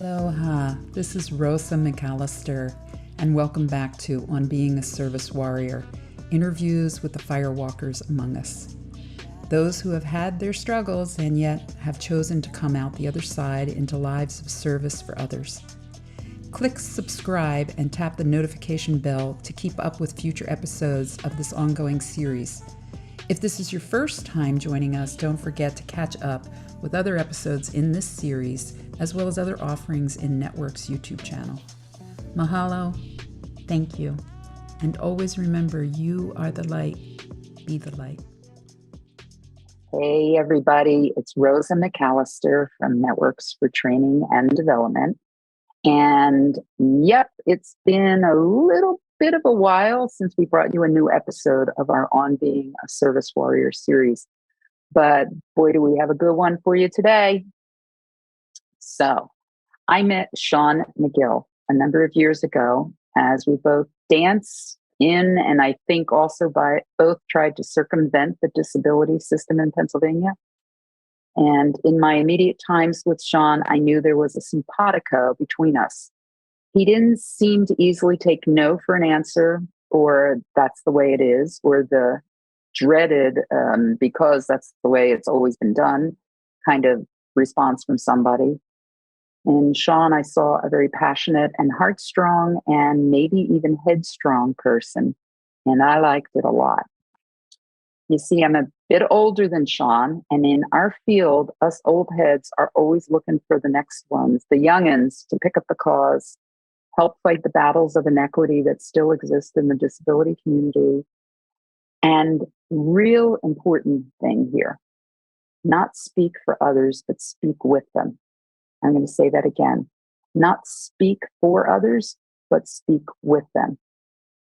Aloha, this is Rosa McAllister, and welcome back to On Being a Service Warrior, interviews with the firewalkers among us. Those who have had their struggles and yet have chosen to come out the other side into lives of service for others. Click subscribe and tap the notification bell to keep up with future episodes of this ongoing series. If this is your first time joining us, don't forget to catch up with other episodes in this series, as well as other offerings in Network's YouTube channel. Mahalo, thank you, and always remember you are the light. Be the light. Hey everybody, it's Rosa McAllister from Networks for Training and Development. And yep, it's been a little bit of a while since we brought you a new episode of our On Being a Service Warrior series. But boy, do we have a good one for you today. So I met Shawn McGill a number of years ago as we both danced in, and I think also both tried to circumvent the disability system in Pennsylvania. And in my immediate times with Shawn, I knew there was a simpatico between us. He didn't seem to easily take no for an answer, or that's the way it is, or the dreaded because that's the way it's always been done kind of response from somebody. In Shawn, I saw a very passionate and heartstrong and maybe even headstrong person, and I liked it a lot. You see, I'm a bit older than Shawn, and in our field, us old heads are always looking for the next ones, the youngins, to pick up the cause, help fight the battles of inequity that still exist in the disability community. And real important thing here, not speak for others, but speak with them. I'm going to say that again, not speak for others, but speak with them.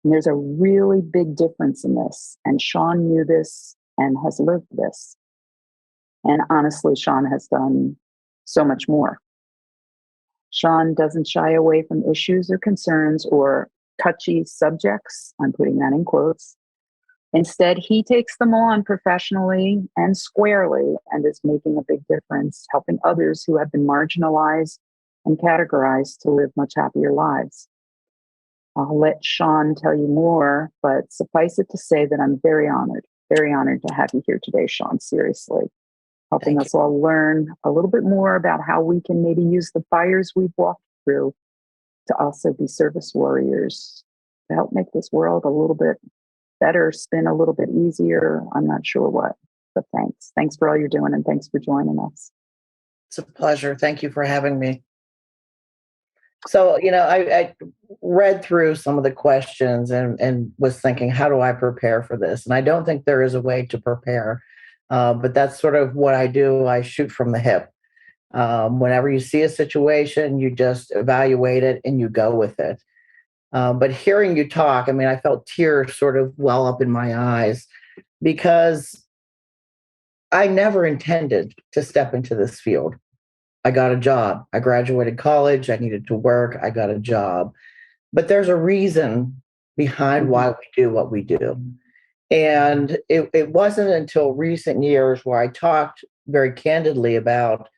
And there's a really big difference in this. And Shawn knew this and has lived this. And honestly, Shawn has done so much more. Shawn doesn't shy away from issues or concerns or touchy subjects. I'm putting that in quotes. Instead, he takes them on professionally and squarely and is making a big difference, helping others who have been marginalized and categorized to live much happier lives. I'll let Shawn tell you more, but suffice it to say that I'm very honored to have you here today, Shawn, seriously, helping us all learn a little bit more about how we can maybe use the fires we've walked through to also be service warriors to help make this world a little bit better, spin a little bit easier. I'm not sure what, but thanks. Thanks for all you're doing, and thanks for joining us. It's a pleasure. Thank you for having me. So, I read through some of the questions and was thinking, how do I prepare for this? And I don't think there is a way to prepare, but that's sort of what I do. I shoot from the hip. Whenever you see a situation, you just evaluate it and you go with it. But hearing you talk, I felt tears sort of well up in my eyes because I never intended to step into this field. I got a job. I graduated college. I needed to work. I got a job. But there's a reason behind why we do what we do. And it wasn't until recent years where I talked very candidly about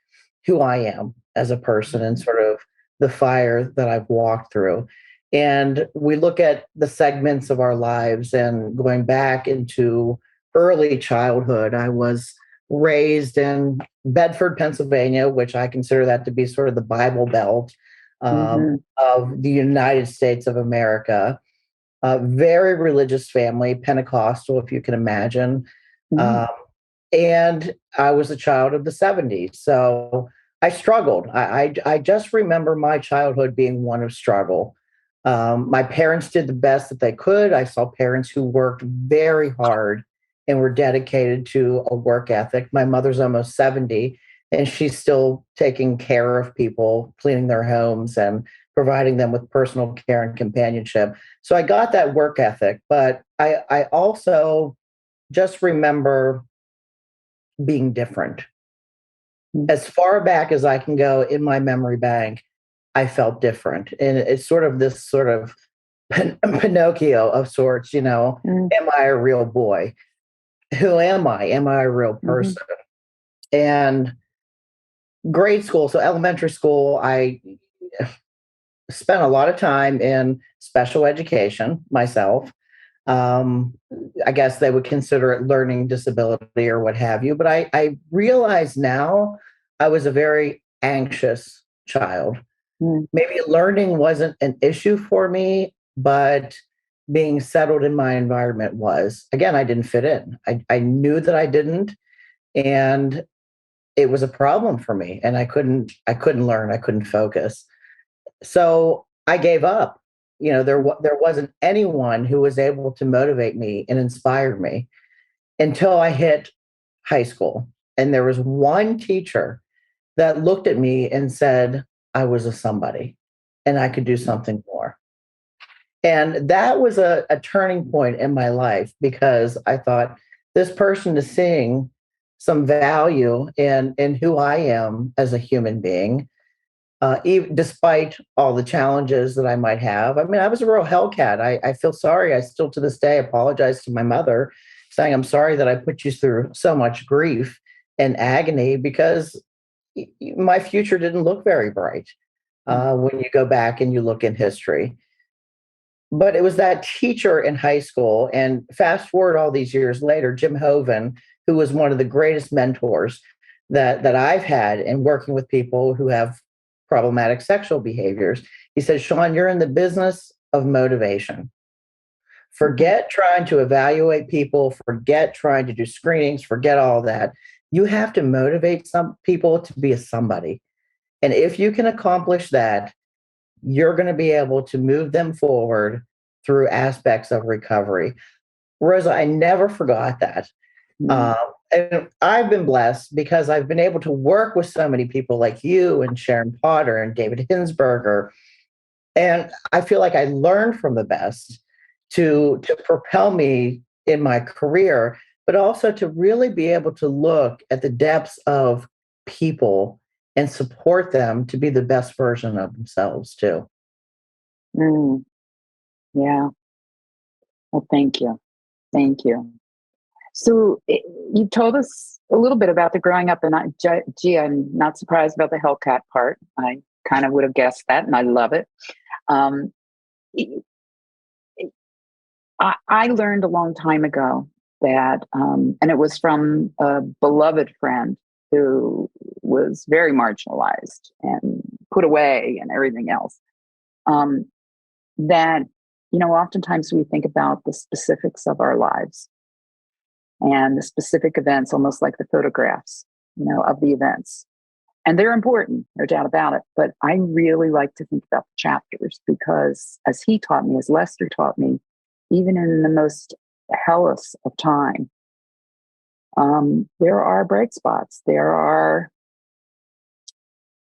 who I am as a person and sort of the fire that I've walked through. And we look at the segments of our lives and going back into early childhood. I was raised in Bedford, Pennsylvania, which I consider that to be sort of the Bible Belt of the United States of America. A very religious family, Pentecostal, if you can imagine. And I was a child of the 70s. So I struggled. I just remember my childhood being one of struggle. My parents did the best that they could. I saw parents who worked very hard and were dedicated to a work ethic. My mother's almost 70, and she's still taking care of people, cleaning their homes and providing them with personal care and companionship. So I got that work ethic, but I also just remember being different. As far back as I can go in my memory bank, I felt different. And it's sort of this sort of Pinocchio of sorts, am I a real boy? Who am I? Am I a real person? And grade school, so elementary school, I spent a lot of time in special education myself. Um, I guess they would consider it learning disability or what have you. But I realize now I was a very anxious child. Maybe learning wasn't an issue for me, but being settled in my environment was. Again, I didn't fit in. I knew that I didn't. And it was a problem for me. And I couldn't learn, I couldn't focus. So I gave up. There wasn't anyone who was able to motivate me and inspire me until I hit high school. And there was one teacher that looked at me and said I was a somebody and I could do something more. And that was a turning point in my life because I thought this person is seeing some value in who I am as a human being, even despite all the challenges that I might have. I mean, I was a real hellcat. I feel sorry. I still to this day apologize to my mother, saying I'm sorry that I put you through so much grief and agony because my future didn't look very bright when you go back and you look in history. But it was that teacher in high school, and fast forward all these years later, Jim Hoven, who was one of the greatest mentors that I've had in working with people who have problematic sexual behaviors. He says, Shawn, you're in the business of motivation. Forget trying to evaluate people, forget trying to do screenings, forget all that. You have to motivate some people to be a somebody. And if you can accomplish that, you're going to be able to move them forward through aspects of recovery. Rosa, I never forgot that. And I've been blessed because I've been able to work with so many people like you and Sharon Potter and David Hinsberger. And I feel like I learned from the best to propel me in my career, but also to really be able to look at the depths of people and support them to be the best version of themselves too. Yeah. Well, thank you. Thank you. So you told us a little bit about the growing up, and gee, I'm not surprised about the Hellcat part. I kind of would have guessed that, and I love it. Um, I learned a long time ago that, and it was from a beloved friend who was very marginalized and put away and everything else. That, oftentimes we think about the specifics of our lives and the specific events, almost like the photographs, of the events. And they're important, no doubt about it. But I really like to think about the chapters because, as he taught me, as Lester taught me, even in the most hellish of time, there are bright spots. There are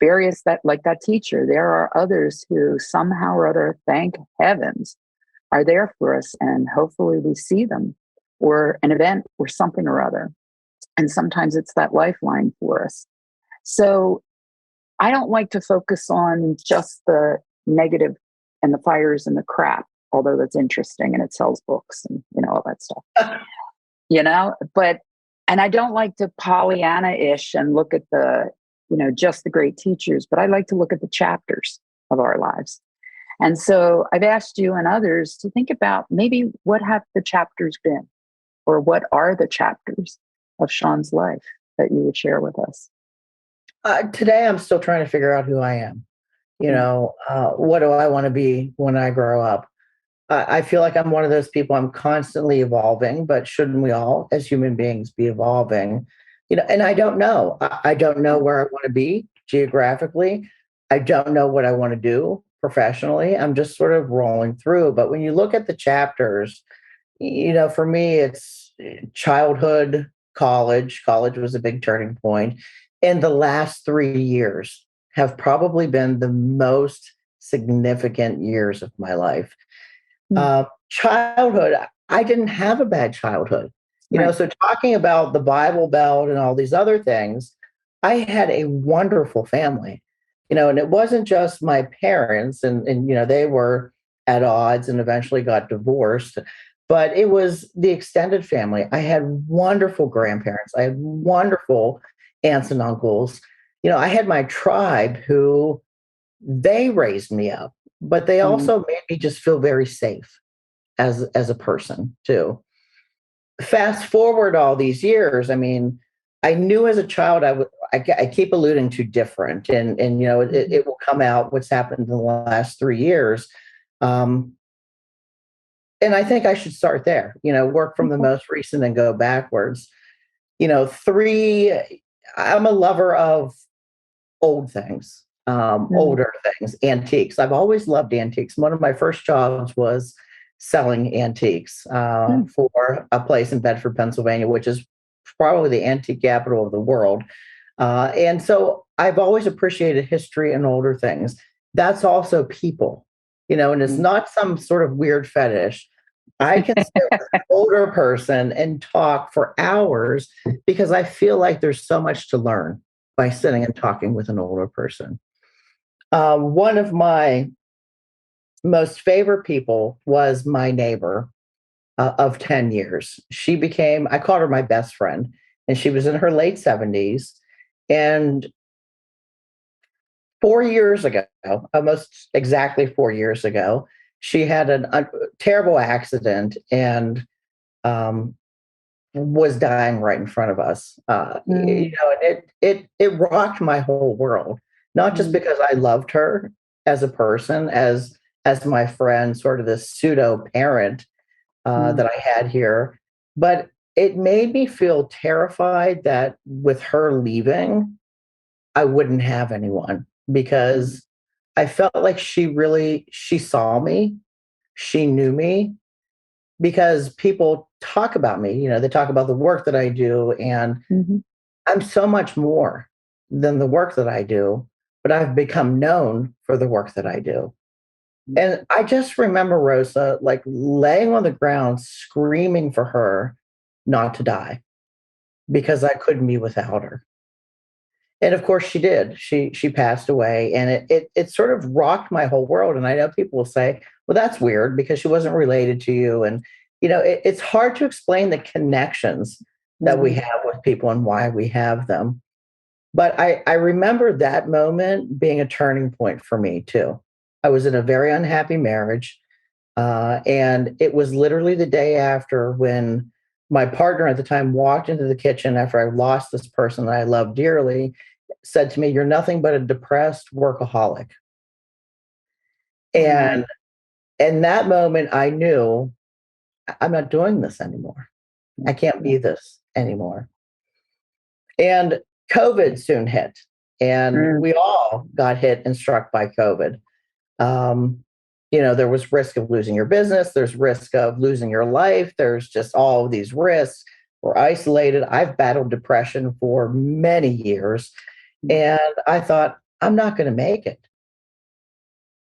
various like that teacher. There are others who somehow or other, thank heavens, are there for us, and hopefully we see them, or an event or something or other. And sometimes it's that lifeline for us. So I don't like to focus on just the negative and the fires and the crap, although that's interesting and it sells books and all that stuff. And I don't like to Pollyanna-ish and look at the, just the great teachers, but I like to look at the chapters of our lives. And so I've asked you and others to think about maybe what have the chapters been, or what are the chapters of Shawn's life that you would share with us? Today, I'm still trying to figure out who I am. What do I want to be when I grow up? I feel like I'm one of those people. I'm constantly evolving, but shouldn't we all, as human beings, be evolving? And I don't know. I don't know where I want to be geographically. I don't know what I want to do professionally. I'm just sort of rolling through. But when you look at the chapters, for me, it's childhood, college. College was a big turning point. And the last 3 years have probably been the most significant years of my life. Childhood, I didn't have a bad childhood. Right. So talking about the Bible Belt and all these other things, I had a wonderful family, and it wasn't just my parents, and they were at odds and eventually got divorced, but it was the extended family. I had wonderful grandparents. I had wonderful aunts and uncles. I had my tribe who they raised me up, but they Mm, also made me just feel very safe as a person too. Fast forward all these years, I mean, I knew as a child I keep alluding to different, and mhm, it will come out what's happened in the last 3 years. Um, and I think I should start there, work from the okay. most recent and go backwards. Three, I'm a lover of old things, Mm, older things, antiques. I've always loved antiques. One of my first jobs was selling antiques mm, for a place in Bedford, Pennsylvania, which is probably the antique capital of the world. And so I've always appreciated history and older things. That's also people, and it's mm. not some sort of weird fetish. I can sit with an older person and talk for hours because I feel like there's so much to learn by sitting and talking with an older person. One of my most favorite people was my neighbor of 10 years. I called her my best friend, and she was in her late 70s. And 4 years ago, almost exactly 4 years ago, she had a terrible accident and um, was dying right in front of us. Mm, And it rocked my whole world, not just mm, because I loved her as a person, as my friend, sort of this pseudo parent mm, that I had here, but it made me feel terrified that with her leaving, I wouldn't have anyone mm, because I felt like she saw me, she knew me, because people talk about me, they talk about the work that I do, and mhm, I'm so much more than the work that I do, but I've become known for the work that I do. mm. And I just remember Rosa like laying on the ground screaming for her not to die because I couldn't be without her. And of course she did. She passed away, and it sort of rocked my whole world. And I know people will say, well, that's weird because she wasn't related to you. And it's hard to explain the connections that we Mhm, have with people and why we have them. But I remember that moment being a turning point for me too. I was in a very unhappy marriage. And it was literally the day after when my partner at the time walked into the kitchen after I lost this person that I loved dearly, said to me, "You're nothing but a depressed workaholic." oh my. And in that moment, I knew I'm not doing this anymore. I can't Yeah. be this anymore. And COVID soon hit, and Mm, we all got hit and struck by COVID. Um, there was risk of losing your business. There's risk of losing your life. There's just all of these risks. We're isolated. I've battled depression for many years. mm, And I thought, I'm not going to make it.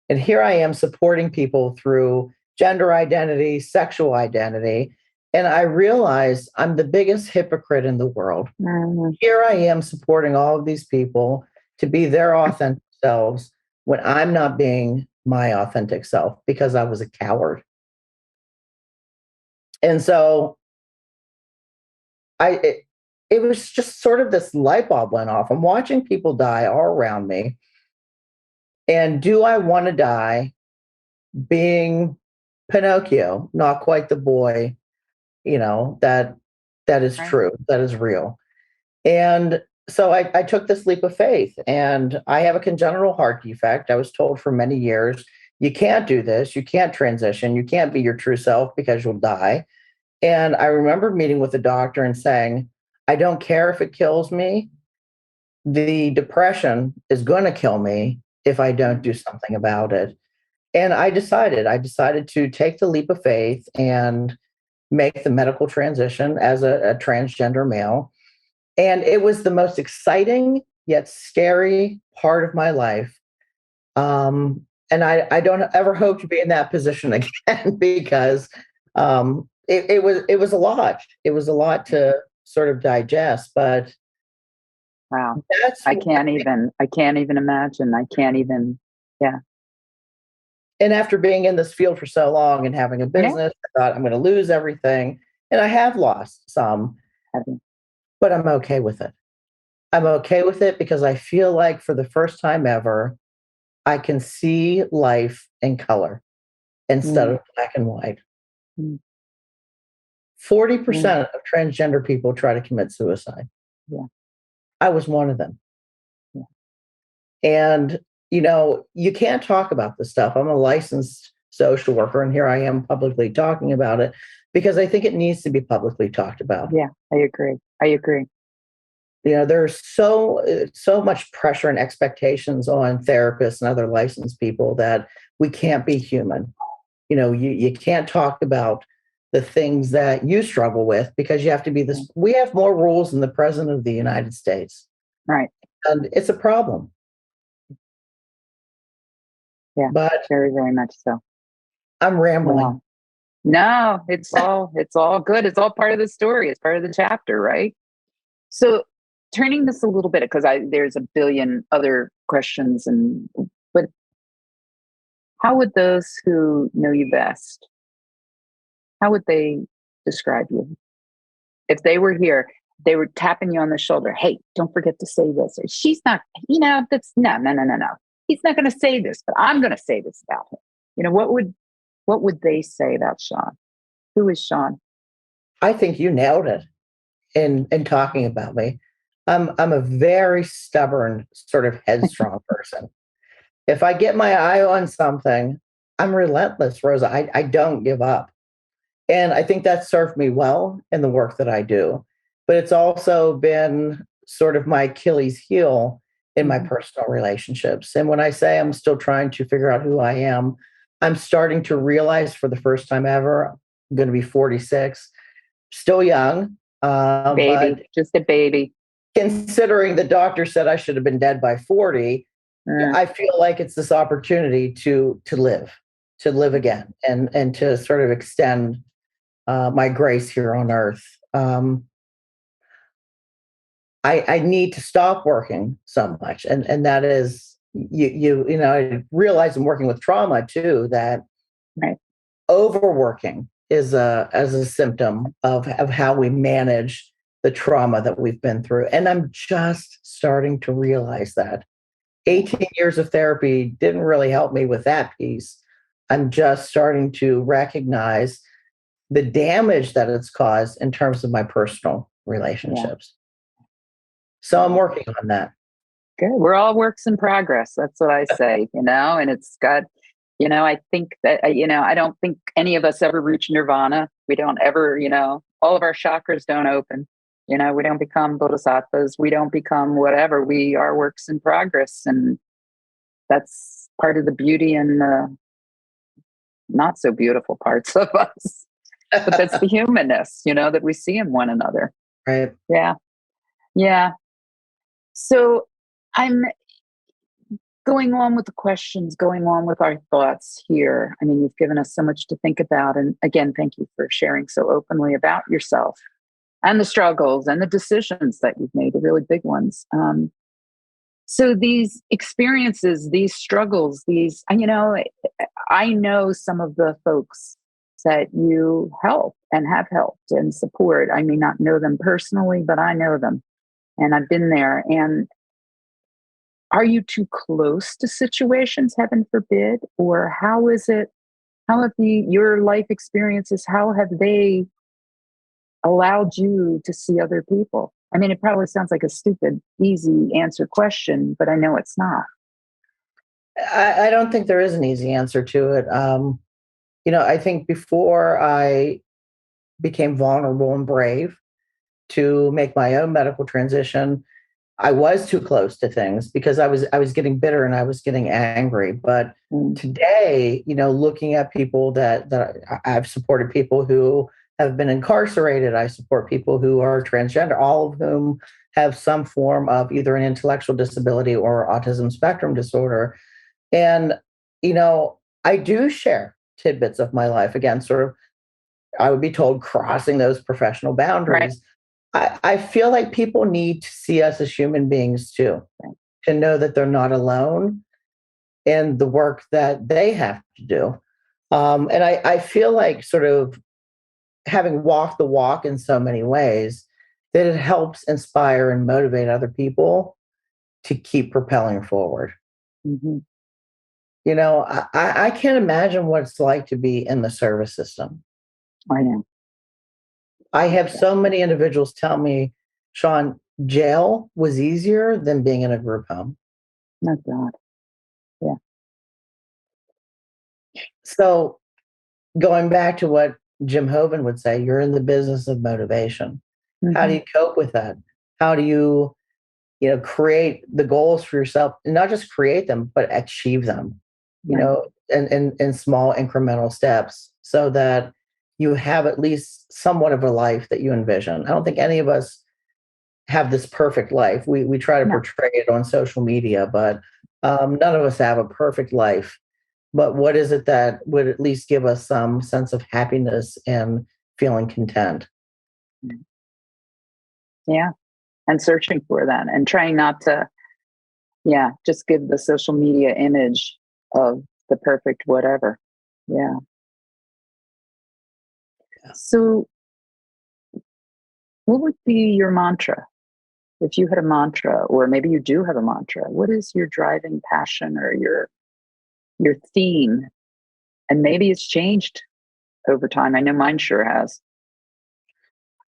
And here I am supporting people through gender identity, sexual identity. And I realized I'm the biggest hypocrite in the world. mm. Here I am supporting all of these people to be their authentic selves when I'm not being my authentic self because I was a coward. And so I it, it was just sort of this light bulb went off. I'm watching people die all around me. And do I want to die being Pinocchio, not quite the boy, that is Right. true, that is real. And so I took this leap of faith, and I have a congenital heart defect. I was told for many years, you can't do this, you can't transition, you can't be your true self because you'll die. And I remember meeting with the doctor and saying, I don't care if it kills me. The depression is going to kill me if I don't Mm, do something about it. And I decided to take the leap of faith and make the medical transition as a transgender male. And it was the most exciting yet scary part of my life. And I don't ever hope to be in that position again because it was a lot. It was a lot to sort of digest. But Wow. That's I can't even imagine. Yeah. And after being in this field for so long and having a Yeah. business, I thought I'm going to lose everything. And I have lost some, Heaven. but I'm okay with it. I'm okay with it because I feel like for the first time ever, I can see life in color instead of black and white. Mm. 40% of transgender people try to commit suicide. Yeah. I was one of them. Yeah. And, you can't talk about this stuff. I'm a licensed social worker, and here I am publicly talking about it because I think it needs to be publicly talked about. Yeah, I agree. There's so much pressure and expectations on therapists and other licensed people that we can't be human. You can't talk about the things that you struggle with because you have to be this. We have more rules than the president of the United States. Right. And it's a problem. Yeah, but very, very much so. I'm rambling. Wow. No, it's all good. It's all part of the story. It's part of the chapter, right? So turning this a little bit, because there's a billion other questions, but how would those who know you best, how would they describe you? If they were here, they were tapping you on the shoulder. Hey, don't forget to say this. Or she's not, that's no. He's not going to say this, but I'm going to say this about him. What would they say about Shawn? Who is Shawn? I think you nailed it in talking about me. I'm a very stubborn, sort of headstrong person. If I get my eye on something, I'm relentless, Rosa. I don't give up. And I think that served me well in the work that I do. But it's also been sort of my Achilles heel in my personal relationships. And when I say I'm still trying to figure out who I am, I'm starting to realize for the first time ever, I'm going to be 46, still young. Baby, but just a baby. Considering the doctor said I should have been dead by 40, I feel like it's this opportunity to live again and to sort of extend my grace here on earth. I need to stop working so much, and that is I realize I'm working with trauma too, that right. Overworking is a symptom of how we manage the trauma that we've been through, and I'm just starting to realize that 18 years of therapy didn't really help me with that piece. I'm just starting to recognize the damage that it's caused in terms of my personal relationships. So I'm working on that. Good. We're all works in progress. That's what I say, and it's got, I think that, I don't think any of us ever reach nirvana. We don't ever, all of our chakras don't open. We don't become bodhisattvas. We don't become whatever. We are works in progress. And that's part of the beauty and the not so beautiful parts of us. But that's the humanness, that we see in one another. Right. Yeah. Yeah. So I'm going on with the questions, going on with our thoughts here. I mean, you've given us so much to think about. And again, thank you for sharing so openly about yourself and the struggles and the decisions that you've made, the really big ones. So these experiences, these struggles, I know some of the folks that you help and have helped and support. I may not know them personally, but I know them and I've been there. And are you too close to situations, heaven forbid? Or how is it, how have your life experiences, how have they allowed you to see other people? I mean, it probably sounds like a stupid, easy answer question, but I know it's not. I don't think there is an easy answer to it. I think before I became vulnerable and brave to make my own medical transition, I was too close to things because I was getting bitter and I was getting angry. But today, looking at people that I've supported, people who have been incarcerated, I support people who are transgender, all of whom have some form of either an intellectual disability or autism spectrum disorder. And, I do share tidbits of my life. Again, sort of, I would be told crossing those professional boundaries. Right. I feel like people need to see us as human beings too, to know that they're not alone in the work that they have to do. And I feel like sort of having walked the walk in so many ways that it helps inspire and motivate other people to keep propelling forward. Mm-hmm. You know, I can't imagine what it's like to be in the service system. I know. I have so many individuals tell me, Shawn, jail was easier than being in a group home. Oh, God. Yeah. So going back to what Jim Hovan would say, you're in the business of motivation. How do Mm-hmm. you cope with that? How do you create the goals for yourself, and not just create them, but achieve them, Right. in small incremental steps so that you have at least somewhat of a life that you envision. I don't think any of us have this perfect life. We try to No. portray it on social media, but none of us have a perfect life. But what is it that would at least give us some sense of happiness and feeling content? Yeah. And searching for that and trying not to, just give the social media image of the perfect whatever. Yeah. Yeah. So, what would be your mantra? If you had a mantra, or maybe you do have a mantra, what is your driving passion or your theme? And maybe it's changed over time. I know mine sure has.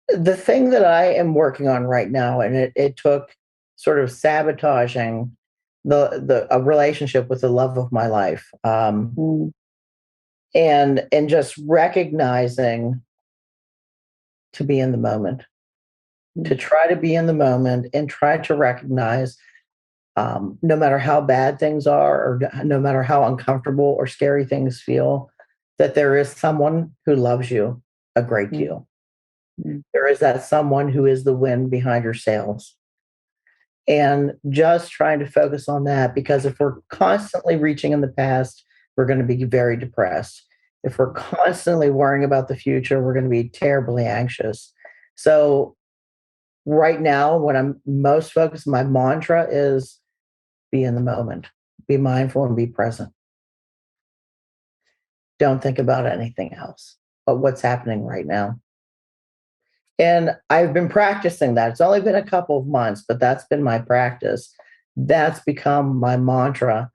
The thing that I am working on right now, and it took sort of sabotaging the a relationship with the love of my life, Mm, and just recognizing to be in the moment, to mm, try to be in the moment, and try to recognize, no matter how bad things are, or no matter how uncomfortable or scary things feel, that there is someone who loves you a great mm, deal. mm, There is that someone who is the wind behind your sails. And just trying to focus on that, because if we're constantly reaching in the past, we're going to be very depressed. If we're constantly worrying about the future, we're going to be terribly anxious. So, right now, when I'm most focused, my mantra is be in the moment, be mindful, and be present. Don't think about anything else but what's happening right now. And I've been practicing that. It's only been a couple of months, but that's been my practice. That's become my mantra,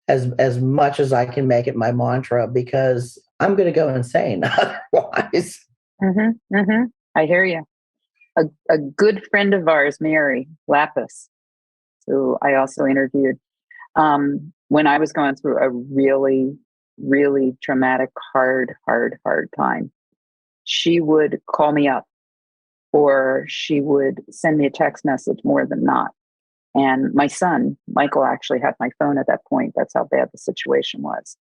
as much as I can make it my mantra, because I'm going to go insane otherwise. mm-hmm, mm-hmm. I hear you. A good friend of ours, Mary Lapis, who I also interviewed, when I was going through a really, really traumatic, hard time, she would call me up or she would send me a text message more than not. And my son, Michael, actually had my phone at that point. That's how bad the situation was.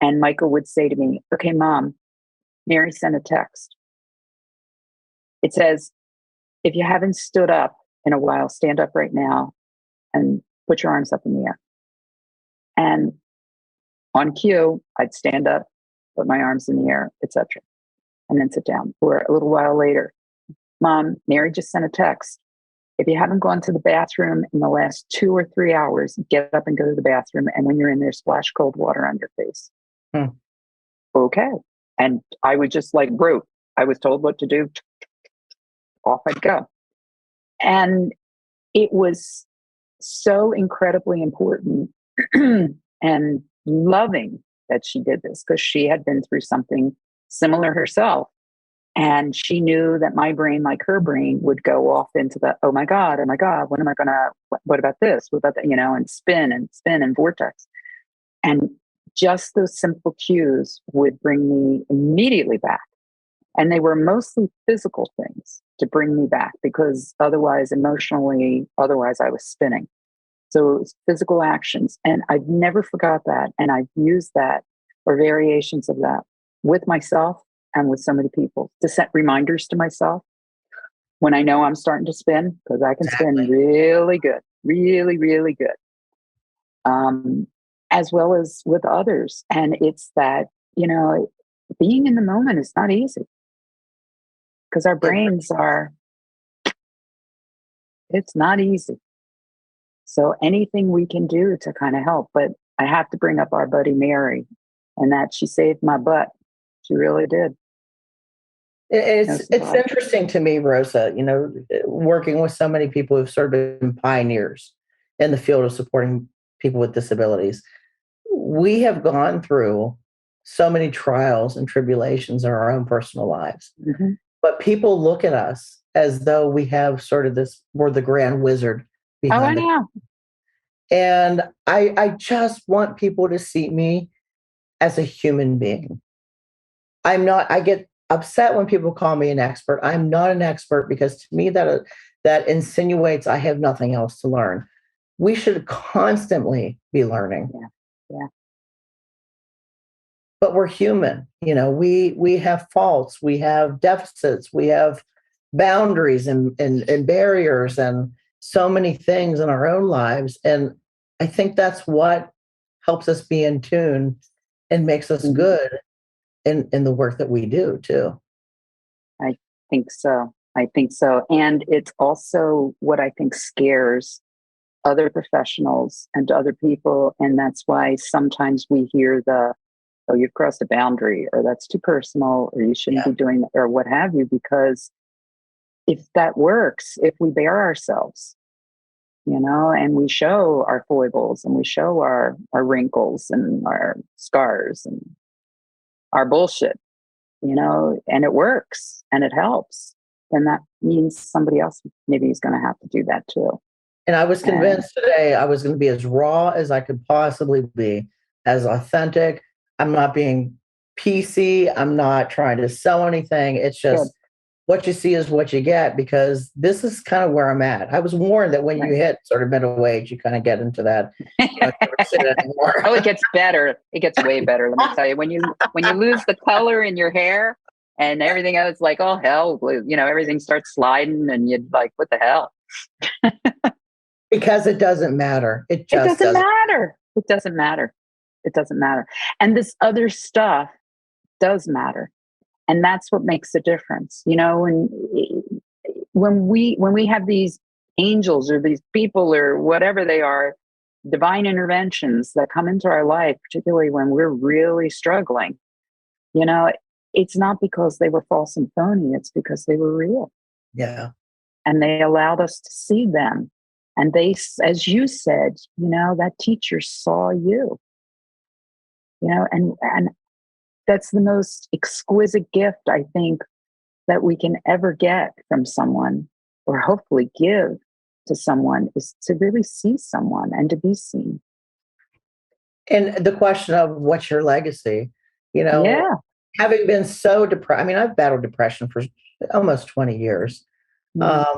And Michael would say to me, "Okay, Mom, Mary sent a text. It says, if you haven't stood up in a while, stand up right now and put your arms up in the air." And on cue, I'd stand up, put my arms in the air, etc., and then sit down. Or a little while later, "Mom, Mary just sent a text. If you haven't gone to the bathroom in the last 2 or 3 hours, get up and go to the bathroom. And when you're in there, splash cold water on your face." Hmm. Okay. And I would just like rope. I was told what to do. Off I'd go. And it was so incredibly important and loving that she did this, because she had been through something similar herself. And she knew that my brain, like her brain, would go off into the, oh my God, what am I going to, what about this? What about that? And spin and vortex. And just those simple cues would bring me immediately back. And they were mostly physical things to bring me back, because otherwise, emotionally, otherwise I was spinning. So it was physical actions. And I've never forgot that. And I've used that, or variations of that, with myself and with so many people, to set reminders to myself when I know I'm starting to spin, because I can spin Exactly. really good, really, really good, um, as well as with others. And it's that, being in the moment is not easy, because our It brains are It's not easy. So anything we can do to kind of help, but I have to bring up our buddy Mary, and that she saved my butt. She really did. It's interesting to me, Rosa, working with so many people who've sort of been pioneers in the field of supporting people with disabilities. We have gone through so many trials and tribulations in our own personal lives. Mm-hmm. But people look at us as though we have sort of we're the grand wizard behind I know. And I just want people to see me as a human being. I get upset when people call me an expert. I'm not an expert because to me that insinuates I have nothing else to learn. We should constantly be learning. Yeah. But we're human. We have faults, we have deficits, we have boundaries and barriers and so many things in our own lives. And I think that's what helps us be in tune and makes us good in the work that we do too. I think so. And it's also what I think scares other professionals and other people. And that's why sometimes we hear oh, you've crossed a boundary, or that's too personal, or you shouldn't be doing that, or what have you, because if that works, if we bare ourselves, and we show our foibles and we show our wrinkles and our scars and our bullshit, and it works and it helps, then that means somebody else maybe is going to have to do that too. And I was convinced today I was going to be as raw as I could possibly be, as authentic. I'm not being PC. I'm not trying to sell anything. It's just what you see is what you get, because this is kind of where I'm at. I was warned that when you hit sort of middle age, you kind of get into that. Oh, it gets better. It gets way better. Let me tell you, when you lose the color in your hair and everything else, like, oh hell, everything starts sliding, and you're like, what the hell? Because it doesn't matter. It doesn't matter. It doesn't matter. It doesn't matter. And this other stuff does matter. And that's what makes a difference. When we have these angels or these people or whatever they are, divine interventions that come into our life, particularly when we're really struggling, it's not because they were false and phony. It's because they were real. Yeah. And they allowed us to see them. And they, as you said, that teacher saw you, and that's the most exquisite gift, I think, that we can ever get from someone, or hopefully give to someone, is to really see someone and to be seen. And the question of what's your legacy, having been so depressed. I mean, I've battled depression for almost 20 years, and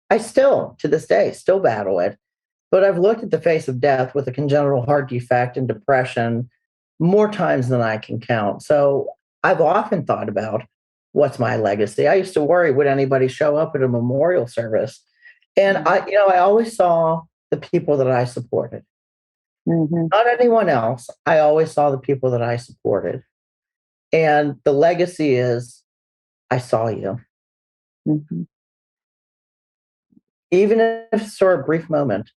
I still, to this day, still battle it. But I've looked at the face of death with a congenital heart defect and depression more times than I can count. So I've often thought about what's my legacy. I used to worry, would anybody show up at a memorial service? And I always saw the people that I supported. Not anyone else. I always saw the people that I supported. And the legacy is, I saw you. Even if it's for a brief moment.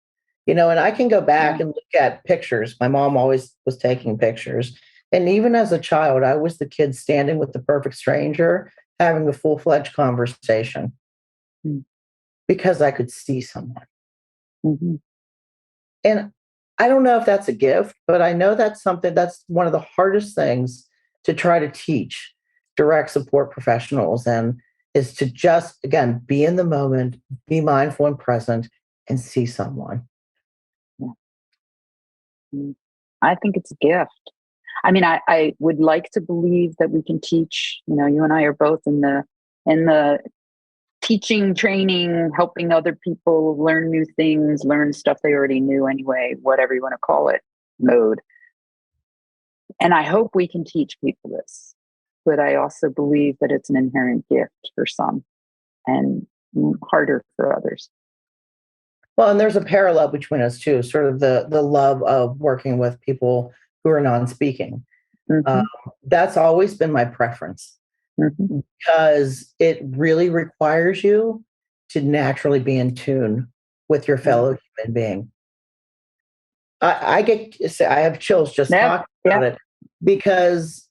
And I can go back and look at pictures. My mom always was taking pictures. And even as a child, I was the kid standing with the perfect stranger, having a full-fledged conversation because I could see someone. And I don't know if that's a gift, but I know that's one of the hardest things to try to teach direct support professionals, and is to just, again, be in the moment, be mindful and present, and see someone. I think it's a gift. I mean, I would like to believe that we can teach. You and I are both in the teaching, training, helping other people learn new things, learn stuff they already knew anyway, whatever you want to call it, mode. And I hope we can teach people this. But I also believe that it's an inherent gift for some and harder for others. Well, and there's a parallel between us too, sort of the love of working with people who are non-speaking. That's always been my preference because it really requires you to naturally be in tune with your fellow human being. I have chills just talking about it, because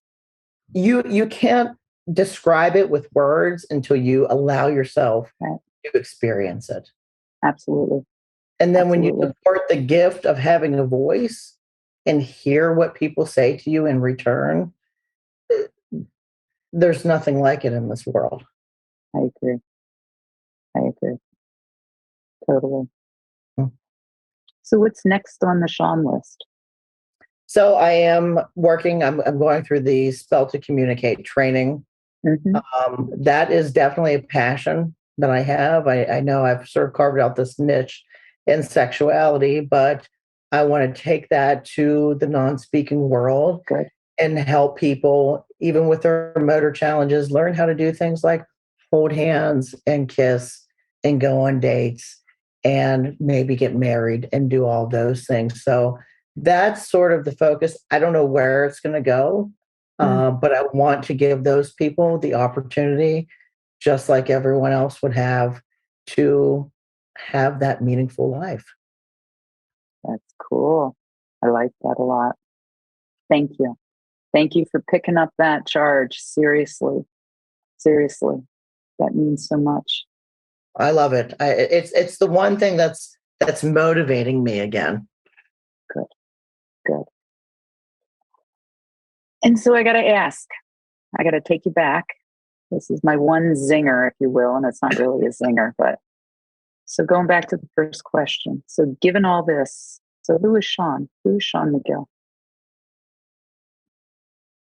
you can't describe it with words until you allow yourself to experience it. Absolutely. And then when you support the gift of having a voice and hear what people say to you in return, there's nothing like it in this world. I agree. Totally. So what's next on the Shawn list? So I am working, I'm going through the Spell to Communicate training. That is definitely a passion that I have. I know I've sort of carved out this niche in sexuality, but I want to take that to the non-speaking world and help people, even with their motor challenges, learn how to do things like hold hands and kiss and go on dates and maybe get married and do all those things. So that's sort of the focus. I don't know where it's going to go, but I want to give those people the opportunity, just like everyone else would have, to have that meaningful life. That's cool. I like that a lot. Thank you. Thank you for picking up that charge. Seriously. That means so much. I love it. It's the one thing that's motivating me again. Good. And so I got to take you back. This is my one zinger, if you will, and it's not really a zinger, but so going back to the first question. So given all this, so who is Shawn? Who is Shawn McGill?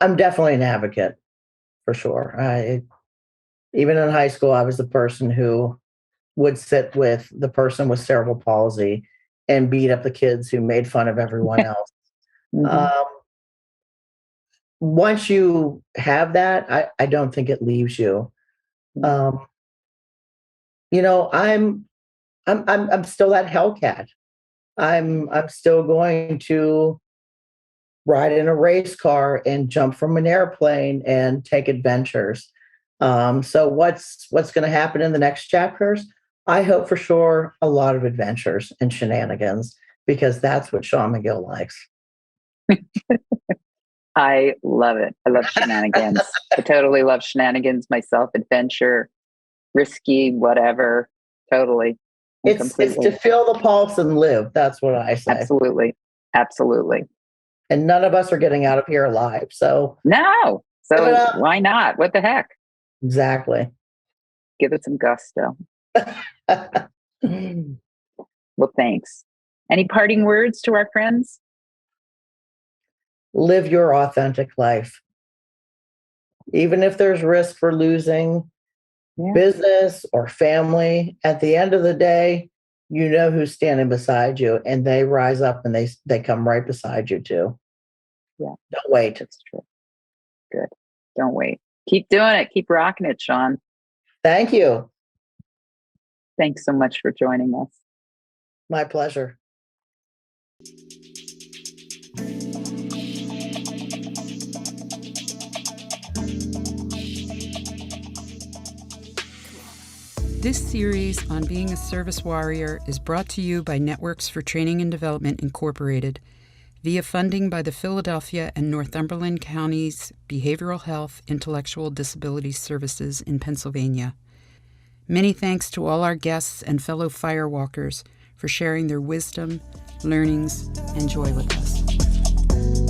I'm definitely an advocate, for sure. Even in high school, I was the person who would sit with the person with cerebral palsy and beat up the kids who made fun of everyone else. Once you have that, I don't think it leaves you. I'm still that Hellcat. I'm still going to ride in a race car and jump from an airplane and take adventures. So what's going to happen in the next chapters? I hope for sure a lot of adventures and shenanigans, because that's what Shawn McGill likes. I love it. I love shenanigans. I totally love shenanigans myself. Adventure, risky, whatever. Totally. It's to feel the pulse and live. That's what I say. Absolutely. And none of us are getting out of here alive. So no. So why not? What the heck? Exactly. Give it some gusto. Well, thanks. Any parting words to our friends? Live your authentic life. Even if there's risk for losing business or family, at the end of the day, you know who's standing beside you, and they rise up and they come right beside you too. Yeah. Don't wait. That's true. Good. Don't wait. Keep doing it. Keep rocking it, Shawn. Thank you. Thanks so much for joining us. My pleasure. This series on being a service warrior is brought to you by Networks for Training and Development Incorporated via funding by the Philadelphia and Northumberland Counties Behavioral Health Intellectual Disability Services in Pennsylvania. Many thanks to all our guests and fellow firewalkers for sharing their wisdom, learnings, and joy with us.